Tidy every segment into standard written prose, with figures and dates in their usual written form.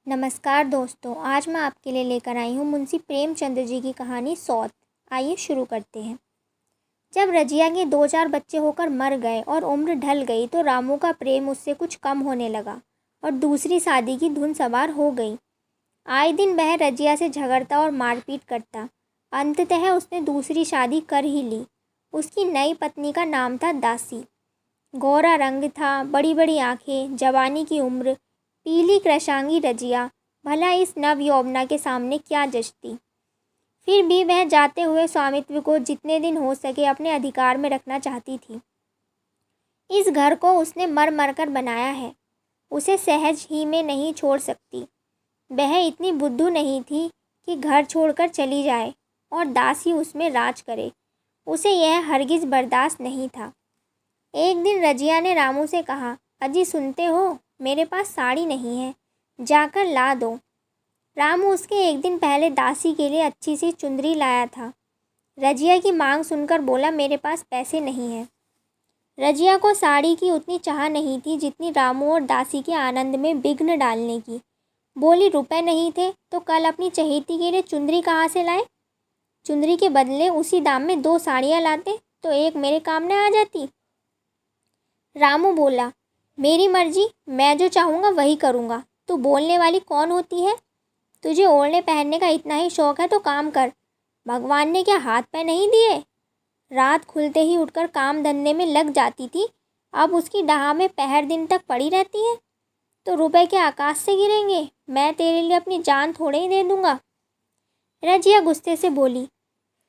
नमस्कार दोस्तों, आज मैं आपके लिए लेकर आई हूँ मुंशी प्रेमचंद जी की कहानी सौत। आइए शुरू करते हैं। जब रजिया के 2-4 बच्चे होकर मर गए और उम्र ढल गई तो रामू का प्रेम उससे कुछ कम होने लगा और दूसरी शादी की धुन सवार हो गई। आए दिन वह रजिया से झगड़ता और मारपीट करता। अंततः उसने दूसरी शादी कर ही ली। उसकी नई पत्नी का नाम था दासी। गोरा रंग था, बड़ी बड़ी आँखें, जवानी की उम्र, पीली कृशांगी रजिया भला इस नव यौवना के सामने क्या जचती। फिर भी वह जाते हुए स्वामित्व को जितने दिन हो सके अपने अधिकार में रखना चाहती थी। इस घर को उसने मर मर कर बनाया है, उसे सहज ही में नहीं छोड़ सकती। वह इतनी बुद्धू नहीं थी कि घर छोड़कर चली जाए और दासी उसमें राज करे। उसे यह हरगिज बर्दाश्त नहीं था। एक दिन रजिया ने रामू से कहा, अजी सुनते हो, मेरे पास साड़ी नहीं है, जाकर ला दो। रामू उसके एक दिन पहले दासी के लिए अच्छी सी चुंदरी लाया था। रजिया की मांग सुनकर बोला, मेरे पास पैसे नहीं हैं। रजिया को साड़ी की उतनी चाह नहीं थी जितनी रामू और दासी के आनंद में विघ्न डालने की। बोली, रुपए नहीं थे तो कल अपनी चहेती के लिए चुंदरी कहाँ से लाए? चुंदरी के बदले उसी दाम में 2 साड़ियाँ लाते तो एक मेरे काम न आ जाती। रामू बोला, मेरी मर्जी, मैं जो चाहूँगा वही करूँगा। तू बोलने वाली कौन होती है? तुझे ओढ़ने पहनने का इतना ही शौक़ है तो काम कर। भगवान ने क्या हाथ पैर नहीं दिए? रात खुलते ही उठकर काम धंधे में लग जाती थी, अब उसकी डाह में पहर दिन तक पड़ी रहती है। तो रुपए के आकाश से गिरेंगे? मैं तेरे लिए अपनी जान थोड़े ही दे दूँगा। रजिया गुस्से से बोली,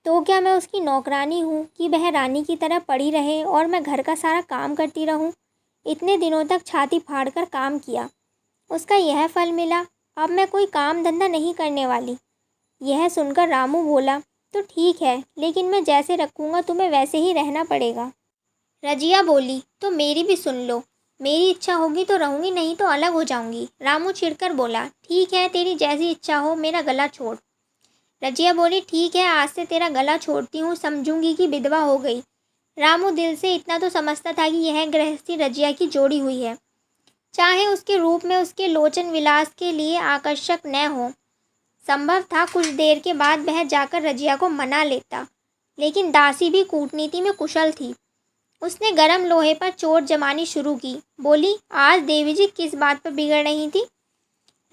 तो क्या मैं उसकी नौकरानी हूँ कि वह रानी की तरह पड़ी रहे और मैं घर का सारा काम करती रहूँ? इतने दिनों तक छाती फाड़कर काम किया, उसका यह फल मिला। अब मैं कोई काम धंधा नहीं करने वाली। यह सुनकर रामू बोला, तो ठीक है, लेकिन मैं जैसे रखूँगा तुम्हें वैसे ही रहना पड़ेगा। रजिया बोली, तो मेरी भी सुन लो, मेरी इच्छा होगी तो रहूँगी, नहीं तो अलग हो जाऊँगी। रामू चिढ़कर बोला, ठीक है, तेरी जैसी इच्छा हो, मेरा गला छोड़। रजिया बोली, ठीक है, आज से तेरा गला छोड़ती हूँ, समझूंगी कि विधवा हो गई। रामू दिल से इतना तो समझता था कि यह गृहस्थी रजिया की जोड़ी हुई है, चाहे उसके रूप में उसके लोचन विलास के लिए आकर्षक न हो। संभव था कुछ देर के बाद वह जाकर रजिया को मना लेता, लेकिन दासी भी कूटनीति में कुशल थी। उसने गरम लोहे पर चोट जमानी शुरू की। बोली, आज देवी जी किस बात पर बिगड़ रही थी?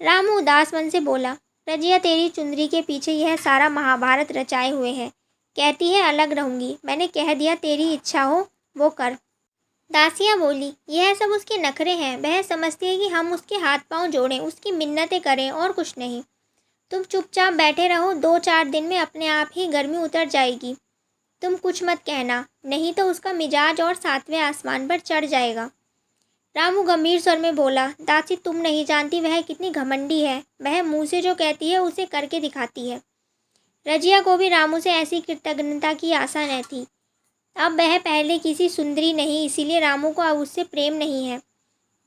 रामू उदास मन से बोला, रजिया तेरी चुंदरी के पीछे यह सारा महाभारत रचाए हुए है। कहती है अलग रहूँगी, मैंने कह दिया तेरी इच्छा हो वो कर। दासियाँ बोली, यह सब उसके नखरे हैं, वह समझती है कि हम उसके हाथ पांव जोड़ें, उसकी मिन्नतें करें और कुछ नहीं। तुम चुपचाप बैठे रहो, 2-4 दिन में अपने आप ही गर्मी उतर जाएगी। तुम कुछ मत कहना, नहीं तो उसका मिजाज और 7वें आसमान पर चढ़ जाएगा। रामू गंभीर स्वर में बोला, दासी तुम नहीं जानती वह कितनी घमंडी है, वह मुँह से जो कहती है उसे करके दिखाती है। रजिया को भी रामू से ऐसी कृतज्ञता की आशा न थी। अब वह पहले किसी सुंदरी नहीं, इसीलिए रामू को अब उससे प्रेम नहीं है।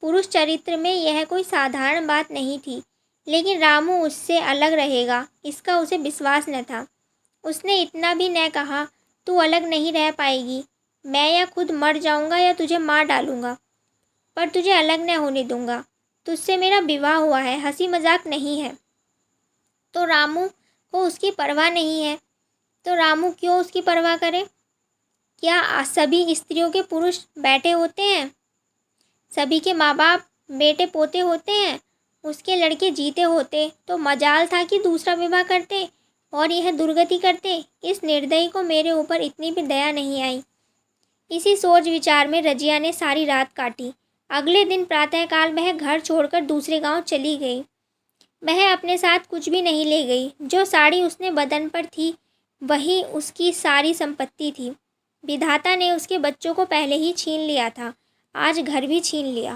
पुरुष चरित्र में यह कोई साधारण बात नहीं थी, लेकिन रामू उससे अलग रहेगा इसका उसे विश्वास न था। उसने इतना भी न कहा, तू अलग नहीं रह पाएगी, मैं या खुद मर जाऊंगा या तुझे मार डालूंगा, पर तुझे अलग न होने दूंगा। तुझसे मेरा विवाह हुआ है, हंसी मजाक नहीं है। तो रामू को उसकी परवाह नहीं है, तो रामू क्यों उसकी परवाह करे? क्या सभी स्त्रियों के पुरुष बेटे होते हैं? सभी के माँ बाप बेटे पोते होते हैं? उसके लड़के जीते होते तो मजाल था कि दूसरा विवाह करते और यह दुर्गति करते। इस निर्दयी को मेरे ऊपर इतनी भी दया नहीं आई। इसी सोच विचार में रजिया ने सारी रात काटी। अगले दिन प्रातःकाल वह घर छोड़कर दूसरे गांव चली गई। वह अपने साथ कुछ भी नहीं ले गई। जो साड़ी उसने बदन पर थी वही उसकी सारी संपत्ति थी। विधाता ने उसके बच्चों को पहले ही छीन लिया था, आज घर भी छीन लिया।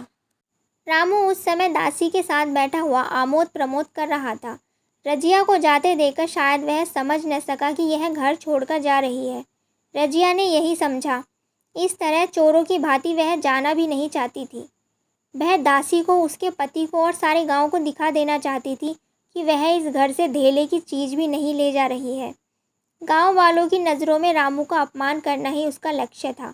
रामू उस समय दासी के साथ बैठा हुआ आमोद प्रमोद कर रहा था। रजिया को जाते देखकर शायद वह समझ न सका कि यह घर छोड़कर जा रही है। रजिया ने यही समझा। इस तरह चोरों की भांति वह जाना भी नहीं चाहती थी। वह दासी को, उसके पति को और सारे गांव को दिखा देना चाहती थी कि वह इस घर से धेले की चीज़ भी नहीं ले जा रही है। गांव वालों की नज़रों में रामू का अपमान करना ही उसका लक्ष्य था।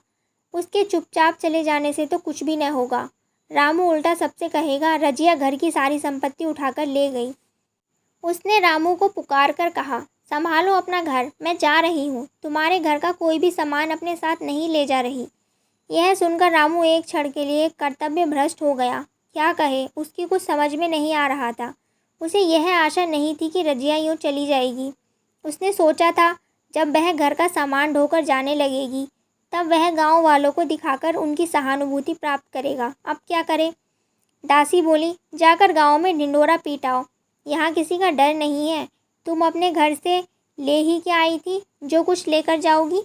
उसके चुपचाप चले जाने से तो कुछ भी न होगा। रामू उल्टा सबसे कहेगा। रजिया घर की सारी संपत्ति उठाकर ले गई। उसने रामू को पुकार कर कहा, संभालो अपना घर, मैं जा रही हूँ। तुम्हारे घर का कोई भी सामान अपने साथ नहीं ले जा रही। यह सुनकर रामू एक क्षण के लिए कर्तव्य भ्रष्ट हो गया। क्या कहे, उसकी कुछ समझ में नहीं आ रहा था। उसे यह आशा नहीं थी कि रजिया यूँ चली जाएगी। उसने सोचा था जब वह घर का सामान ढोकर जाने लगेगी तब वह गांव वालों को दिखाकर उनकी सहानुभूति प्राप्त करेगा। अब क्या करे। दासी बोली, जाकर गांव में ढिंढोरा पीटाओ, यहाँ किसी का डर नहीं है। तुम अपने घर से ले ही क्या आई थी जो कुछ लेकर जाओगी।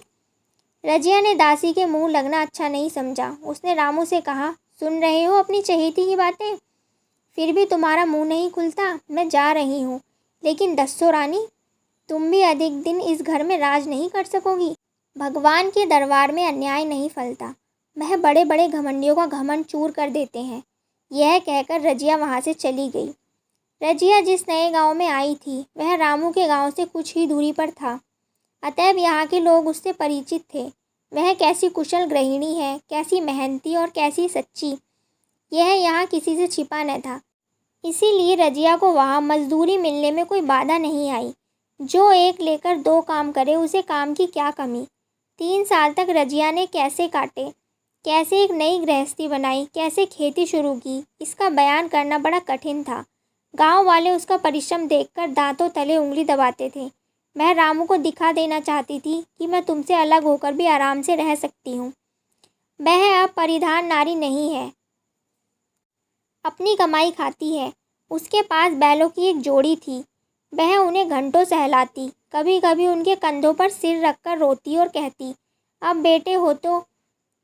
रजिया ने दासी के मुंह लगना अच्छा नहीं समझा। उसने रामू से कहा, सुन रहे हो अपनी चहेती की बातें, फिर भी तुम्हारा मुंह नहीं खुलता। मैं जा रही हूँ, लेकिन दस्सो रानी, तुम भी अधिक दिन इस घर में राज नहीं कर सकोगी। भगवान के दरबार में अन्याय नहीं फलता, वह बड़े बड़े घमंडियों का घमंड चूर कर देते हैं। यह कहकर रजिया वहाँ से चली गई। रजिया जिस नए गांव में आई थी वह रामू के गांव से कुछ ही दूरी पर था, अतएव यहाँ के लोग उससे परिचित थे। वह कैसी कुशल गृहिणी है, कैसी मेहनती और कैसी सच्ची, यह यहाँ किसी से छिपा न था। इसीलिए रजिया को वहाँ मजदूरी मिलने में कोई बाधा नहीं आई। जो एक लेकर दो काम करे उसे काम की क्या कमी। 3 साल तक रजिया ने कैसे काटे, कैसे एक नई गृहस्थी बनाई, कैसे खेती शुरू की, इसका बयान करना बड़ा कठिन था। गांव वाले उसका परिश्रम देखकर दांतों तले उंगली दबाते थे। वह रामू को दिखा देना चाहती थी कि मैं तुमसे अलग होकर भी आराम से रह सकती हूँ। वह अब परिधान नारी नहीं है, अपनी कमाई खाती है। उसके पास बैलों की एक जोड़ी थी, वह उन्हें घंटों सहलाती। कभी कभी उनके कंधों पर सिर रखकर रोती और कहती, अब बेटे हो तो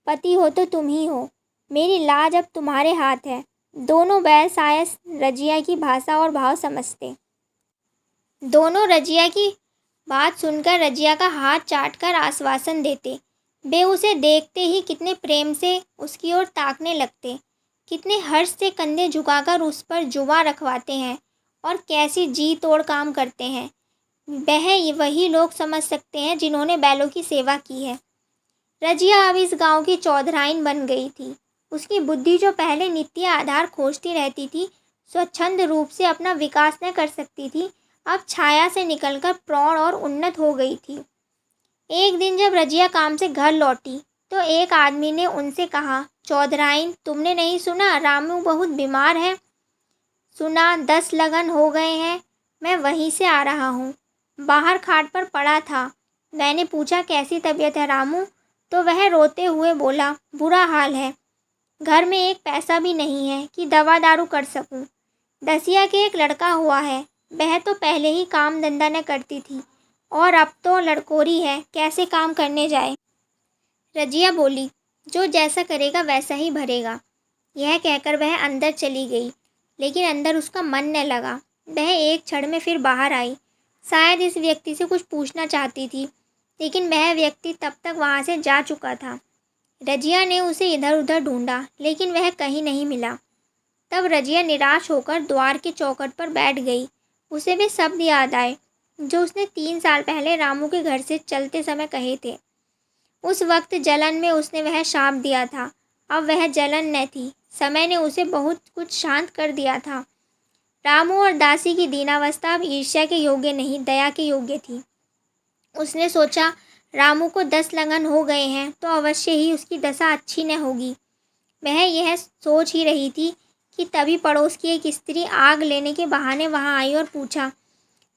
पति हो तो तुम ही हो, मेरी लाज अब तुम्हारे हाथ है। दोनों बैल शायद रजिया की भाषा और भाव समझते। दोनों रजिया की बात सुनकर रजिया का हाथ चाटकर आश्वासन देते। वे उसे देखते ही कितने प्रेम से उसकी ओर ताकने लगते, कितने हर्ष से कंधे झुकाकर उस पर जुबां रखवाते हैं और कैसी जी तोड़ काम करते हैं। वह वही लोग समझ सकते हैं जिन्होंने बैलों की सेवा की है। रजिया अब इस गांव की चौधराइन बन गई थी। उसकी बुद्धि जो पहले नित्य आधार खोजती रहती थी, स्वच्छंद रूप से अपना विकास न कर सकती थी, अब छाया से निकलकर प्रौढ़ और उन्नत हो गई थी। एक दिन जब रजिया काम से घर लौटी तो एक आदमी ने उनसे कहा, चौधराइन, तुमने नहीं सुना रामू बहुत बीमार है। सुना, 10 लगन हो गए हैं, मैं वहीं से आ रहा हूँ। बाहर खाट पर पड़ा था। मैंने पूछा, कैसी तबीयत है रामू? तो वह रोते हुए बोला, बुरा हाल है, घर में एक पैसा भी नहीं है कि दवा दारू कर सकूं। दसिया के एक लड़का हुआ है, वह तो पहले ही काम धंधा न करती थी और अब तो लड़कोरी है, कैसे काम करने जाए। रजिया बोली, जो जैसा करेगा वैसा ही भरेगा। यह कहकर वह अंदर चली गई, लेकिन अंदर उसका मन न लगा। वह एक क्षण में फिर बाहर आई। शायद इस व्यक्ति से कुछ पूछना चाहती थी, लेकिन वह व्यक्ति तब तक वहाँ से जा चुका था। रजिया ने उसे इधर उधर ढूंढा, लेकिन वह कहीं नहीं मिला। तब रजिया निराश होकर द्वार के चौखट पर बैठ गई। उसे वे शब्द याद आए जो उसने 3 साल पहले रामू के घर से चलते समय कहे थे। उस वक्त जलन में उसने वह शाप दिया था। अब वह जलन न थी, समय ने उसे बहुत कुछ शांत कर दिया था। रामू और दासी की दीनावस्था अब ईर्ष्या के योग्य नहीं, दया के योग्य थी। उसने सोचा, रामू को 10 लगन हो गए हैं तो अवश्य ही उसकी दशा अच्छी न होगी। वह यह सोच ही रही थी कि तभी पड़ोस की एक स्त्री आग लेने के बहाने वहां आई और पूछा,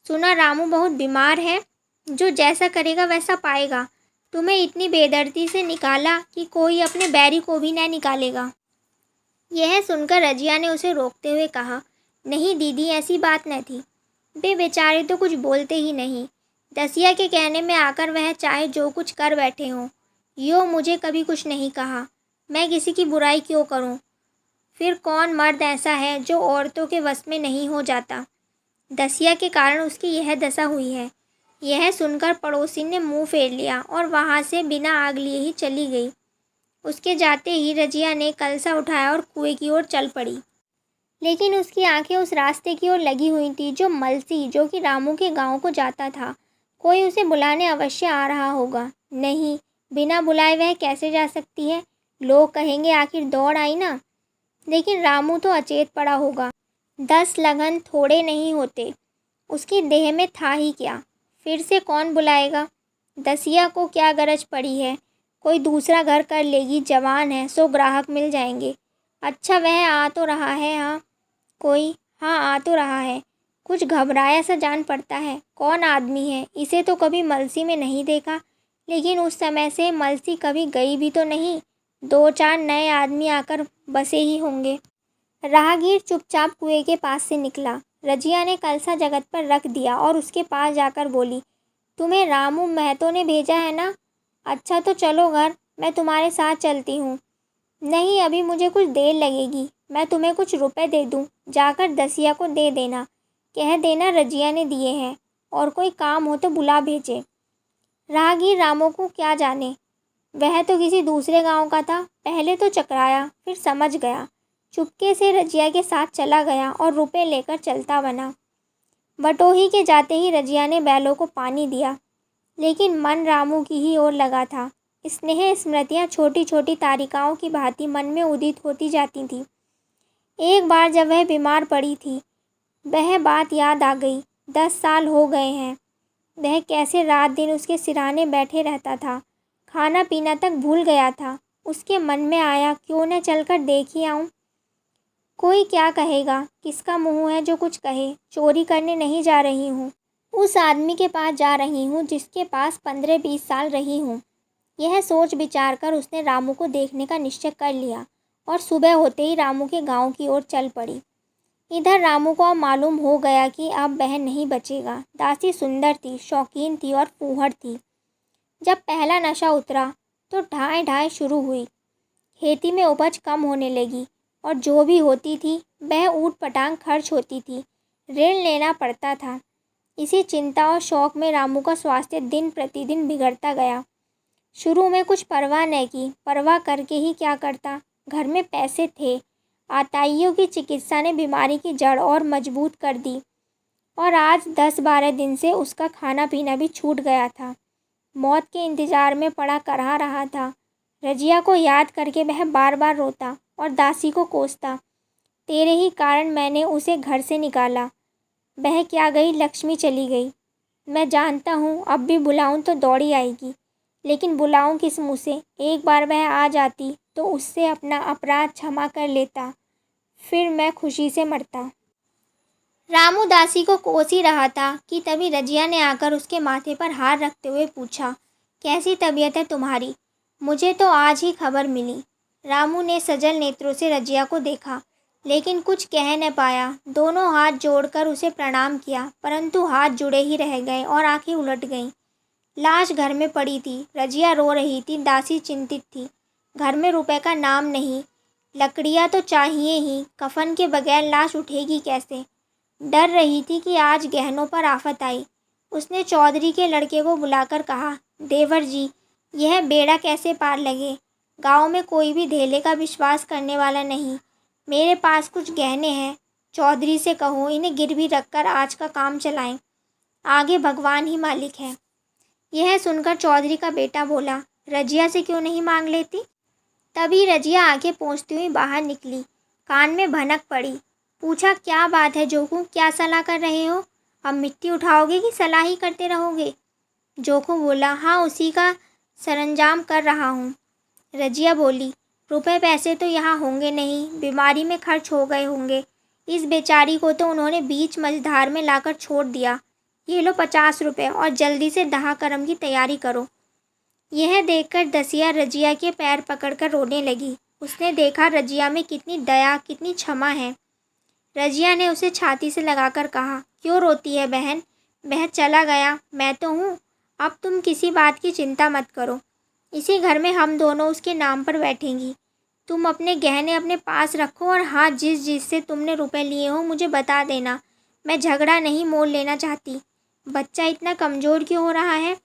सुना रामू बहुत बीमार है, जो जैसा करेगा वैसा पाएगा। तुम्हें इतनी बेदर्दी से निकाला कि कोई अपने बैरी को भी न निकालेगा। यह सुनकर रजिया ने उसे रोकते हुए कहा, नहीं दीदी, ऐसी बात न थी। वे बेचारे तो कुछ बोलते ही नहीं। दसिया के कहने में आकर वह चाहे जो कुछ कर बैठे हों, यो मुझे कभी कुछ नहीं कहा। मैं किसी की बुराई क्यों करूं? फिर कौन मर्द ऐसा है जो औरतों के वश में नहीं हो जाता? दसिया के कारण उसकी यह दशा हुई है। यह सुनकर पड़ोसी ने मुंह फेर लिया और वहां से बिना आग लिए ही चली गई। उसके जाते ही रजिया ने कलसा उठाया और कुएं की ओर चल पड़ी। लेकिन उसकी आंखें उस रास्ते की ओर लगी हुई थी जो मलसी, जो कि रामू के गांव को जाता था। कोई उसे बुलाने अवश्य आ रहा होगा। नहीं, बिना बुलाए वह कैसे जा सकती है? लोग कहेंगे आखिर दौड़ आई ना। लेकिन रामू तो अचेत पड़ा होगा। 10 लगन थोड़े नहीं होते। उसकी देह में था ही क्या। फिर से कौन बुलाएगा। दसिया को क्या गरज पड़ी है। कोई दूसरा घर कर लेगी, जवान है, 100 ग्राहक मिल जाएंगे। अच्छा वह आ तो रहा है। हाँ आ तो रहा है। कुछ घबराया सा जान पड़ता है। कौन आदमी है। इसे तो कभी मलसी में नहीं देखा, लेकिन उस समय से मलसी कभी गई भी तो नहीं। 2-4 नए आदमी आकर बसे ही होंगे। राहगीर चुपचाप कुएं के पास से निकला। रजिया ने कलसा जगत पर रख दिया और उसके पास जाकर बोली, तुम्हें रामू महतो ने भेजा है ना। अच्छा तो चलो घर, मैं तुम्हारे साथ चलती हूँ। नहीं, अभी मुझे कुछ देर लगेगी। मैं तुम्हें कुछ रुपए दे दूँ, जाकर दसिया को दे देना। कह देना रजिया ने दिए हैं, और कोई काम हो तो बुला भेजे। राहगीर रामू को क्या जाने, वह तो किसी दूसरे गांव का था। पहले तो चकराया, फिर समझ गया। चुपके से रजिया के साथ चला गया और रुपए लेकर चलता बना। बटोही के जाते ही रजिया ने बैलों को पानी दिया, लेकिन मन रामू की ही ओर लगा था। स्नेह स्मृतियाँ छोटी छोटी तारिकाओं की भांति मन में उदित होती जाती थीं। एक बार जब वह बीमार पड़ी थी, वह बात याद आ गई। 10 साल हो गए हैं। वह कैसे रात दिन उसके सिरहाने बैठे रहता था। खाना पीना तक भूल गया था। उसके मन में आया, क्यों न चलकर देख ही आऊँ। कोई क्या कहेगा, किसका मुँह है जो कुछ कहे। चोरी करने नहीं जा रही हूँ, उस आदमी के पास जा रही हूँ जिसके पास 15-20 साल रही हूँ। यह सोच विचार कर उसने रामू को देखने का निश्चय कर लिया और सुबह होते ही रामू के गांव की ओर चल पड़ी। इधर रामू को अब मालूम हो गया कि अब वह नहीं बचेगा। दासी सुंदर थी, शौकीन थी और फूहड़ थी। जब पहला नशा उतरा तो ढाई ढाई शुरू हुई। खेती में उपज कम होने लगी और जो भी होती थी वह ऊट पटांग खर्च होती थी। ऋण लेना पड़ता था। इसी चिंता और शौक में रामू का स्वास्थ्य दिन प्रतिदिन बिगड़ता गया। शुरू में कुछ परवाह न की, परवाह करके ही क्या करता। घर में पैसे थे। आताइयों की चिकित्सा ने बीमारी की जड़ और मजबूत कर दी और आज 10-12 दिन से उसका खाना पीना भी छूट गया था। मौत के इंतज़ार में पड़ा करहा रहा था। रजिया को याद करके वह बार बार रोता और दासी को कोसता, तेरे ही कारण मैंने उसे घर से निकाला। वह क्या गई, लक्ष्मी चली गई। मैं जानता हूँ अब भी बुलाऊं तो दौड़ी आएगी, लेकिन बुलाऊं किस मुँह से। एक बार वह आ जाती तो उससे अपना अपराध क्षमा कर लेता, फिर मैं खुशी से मरता। रामू दासी को कोस ही रहा था कि तभी रजिया ने आकर उसके माथे पर हाथ रखते हुए पूछा, कैसी तबीयत है तुम्हारी। मुझे तो आज ही खबर मिली। रामू ने सजल नेत्रों से रजिया को देखा, लेकिन कुछ कह न पाया। दोनों हाथ जोड़कर उसे प्रणाम किया, परंतु हाथ जुड़े ही रह गए और आंखें उलट गईं। लाश घर में पड़ी थी। रजिया रो रही थी। दासी चिंतित थी। घर में रुपए का नाम नहीं। लकड़ियाँ तो चाहिए ही, कफन के बगैर लाश उठेगी कैसे। डर रही थी कि आज गहनों पर आफत आई। उसने चौधरी के लड़के को बुलाकर कहा, देवर जी, यह बेड़ा कैसे पार लगे। गांव में कोई भी धेले का विश्वास करने वाला नहीं। मेरे पास कुछ गहने हैं। चौधरी से कहो इन्हें गिरवी रखकर आज का काम चलाएं। आगे भगवान ही मालिक है। यह सुनकर चौधरी का बेटा बोला, रजिया से क्यों नहीं मांग लेती। तभी रजिया आगे पहुँचती हुई बाहर निकली। कान में भनक पड़ी। पूछा, क्या बात है जोखू, क्या सलाह कर रहे हो। अब मिट्टी उठाओगे कि सलाह ही करते रहोगे। जोखू बोला, हाँ उसी का सरंजाम कर रहा हूँ। रजिया बोली, रुपए पैसे तो यहाँ होंगे नहीं, बीमारी में खर्च हो गए होंगे। इस बेचारी को तो उन्होंने बीच मझधार में लाकर छोड़ दिया। ये लो 50 रुपये और जल्दी से दहा करम की तैयारी करो। यह देखकर दसिया रजिया के पैर पकड़कर रोने लगी। उसने देखा रजिया में कितनी दया, कितनी क्षमा है। रजिया ने उसे छाती से लगाकर कहा, क्यों रोती है बहन। वह चला गया, मैं तो हूँ। अब तुम किसी बात की चिंता मत करो। इसी घर में हम दोनों उसके नाम पर बैठेंगी। तुम अपने गहने अपने पास रखो और हाँ, जिस से तुमने रुपए लिए हो मुझे बता देना। मैं झगड़ा नहीं मोल लेना चाहती। बच्चा इतना कमज़ोर क्यों हो रहा है।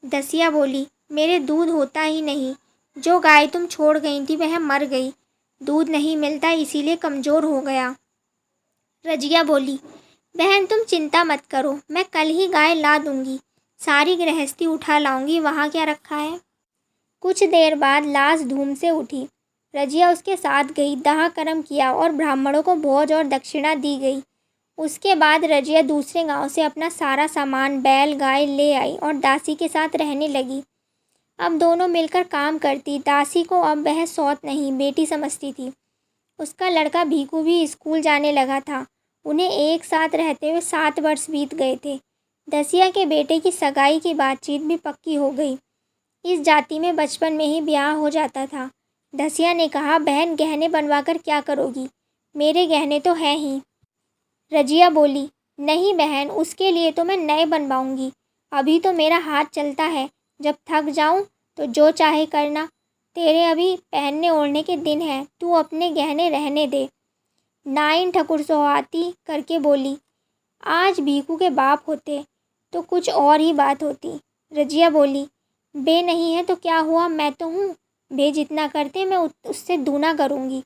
दसिया बोली, मेरे दूध होता ही नहीं। जो गाय तुम छोड़ गई थी वह मर गई। दूध नहीं मिलता इसीलिए कमज़ोर हो गया। रजिया बोली, बहन तुम चिंता मत करो, मैं कल ही गाय ला दूंगी। सारी गृहस्थी उठा लाऊंगी, वहाँ क्या रखा है। कुछ देर बाद लाश धूम से उठी। रजिया उसके साथ गई, दाह कर्म किया और ब्राह्मणों को भोज और दक्षिणा दी गई। उसके बाद रजिया दूसरे गांव से अपना सारा सामान, बैल गाय ले आई और दासी के साथ रहने लगी। अब दोनों मिलकर काम करती। दासी को अब वह सौत नहीं, बेटी समझती थी। उसका लड़का भीखू भी स्कूल जाने लगा था। उन्हें एक साथ रहते हुए 7 वर्ष बीत गए थे। दसिया के बेटे की सगाई की बातचीत भी पक्की हो गई। इस जाति में बचपन में ही ब्याह हो जाता था। दसिया ने कहा, बहन गहने बनवा कर क्या करोगी? मेरे गहने तो हैं ही। रजिया बोली, नहीं बहन, उसके लिए तो मैं नए बनवाऊंगी। अभी तो मेरा हाथ चलता है, जब थक जाऊं तो जो चाहे करना। तेरे अभी पहनने ओढ़ने के दिन हैं, तू अपने गहने रहने दे। नाइन ठकुर सोहाती करके बोली, आज भीखू के बाप होते तो कुछ और ही बात होती। रजिया बोली, बे नहीं है तो क्या हुआ, मैं तो हूँ। बे जितना करते मैं उससे दूना करूँगी।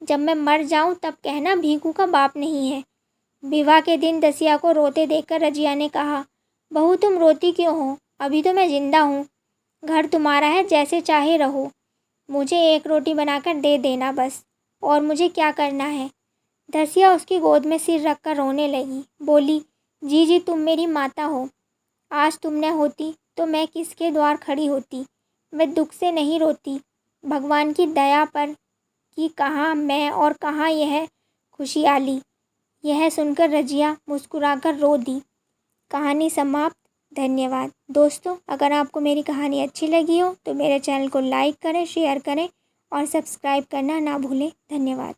जब मैं मर जाऊँ तब कहना भीखू का बाप नहीं है। विवाह के दिन दसिया को रोते देखकर रजिया ने कहा, बहू तुम रोती क्यों हो? अभी तो मैं जिंदा हूँ। घर तुम्हारा है, जैसे चाहे रहो। मुझे एक रोटी बनाकर दे देना बस, और मुझे क्या करना है। दसिया उसकी गोद में सिर रखकर रोने लगी। बोली, जी जी तुम मेरी माता हो। आज तुम न होती तो मैं किसके द्वार खड़ी होती। मैं दुख से नहीं रोती, भगवान की दया पर कि कहाँ मैं और कहाँ यह खुशहाली। यह सुनकर रजिया मुस्कुराकर रो दी। कहानी समाप्त। धन्यवाद दोस्तों। अगर आपको मेरी कहानी अच्छी लगी हो तो मेरे चैनल को लाइक करें, शेयर करें और सब्सक्राइब करना ना भूलें। धन्यवाद।